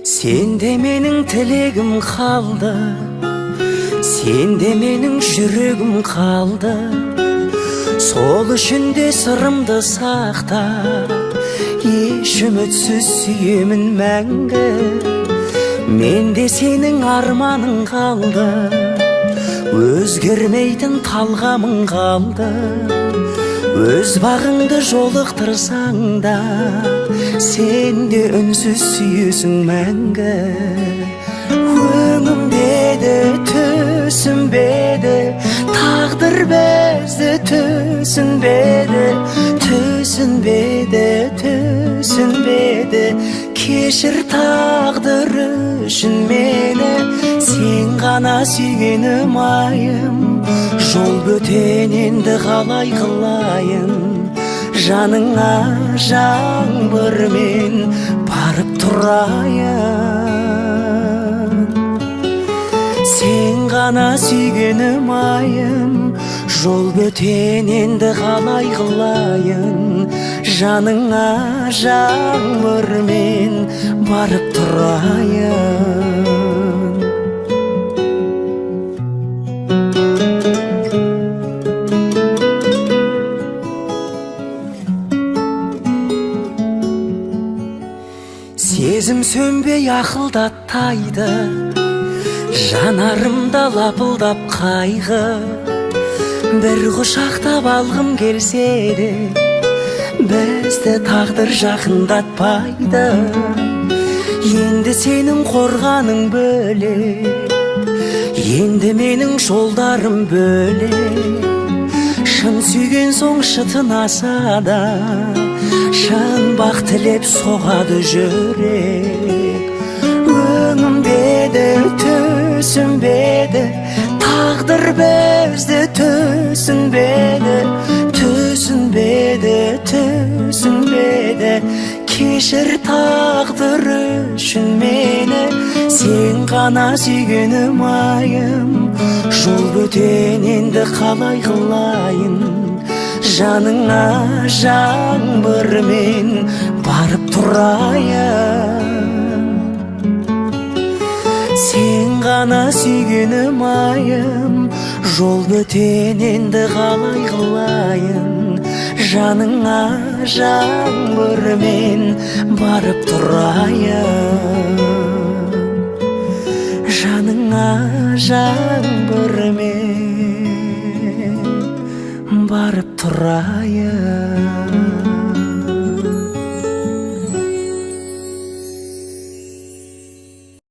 Сенде менің тілегім қалды, сенде менің жүрегім қалды. Сол үшін де сырымды сақта, еш үмітсіз сүйемін мәңгі. Менде сенің арманың қалды, өзгермейтін талғамың қалды. Өз бағыңды жолықтырсаң да, сен де үнсіз сүйесің мәңгі. Өңімдеді, түсінбеді, тағдыр бізді түсінбеді. Түсінбеді, түсінбеді, кешір тағдыр үшін мені. Сен ғана сүйгенім айым, жол бөтен енді қалай қылайын. Жаныңа жаңбырмен барып тұрайын. Сен ғана сүйгенім айым, жол бөтен енді қалай қылайын. Жаныңа жаңбырмен барып тұрайын. Сезім сөнбей ақылдаттайды, жанарымда лапылдап қайғы. Бір құшақтап алғым келсе де, бізді тағдыр жақындатпайды. Енді сенің қорғаның бөлек, енді менің жолдарым бөлек. Шын сүйген соң шытынаса да, шын бақ тілеп соғады жүрек. Өңімдеді, түсінбеді, тағдыр бізді түсінбеді. Түсінбеді, түсінбеді, кешір тағдыр үшін мені. Сен ғана сүйгенім айым, жол бөтен енді қалай қылайын. Жаныңа жаңбырмен барып тұрайын. Сен ғана сүйгенім айым, жол бөтен енді қалай қылайын. Жаныңа жаңбырмен барып тұрайын. Жаныңа жаңбырмен барып тұрайын.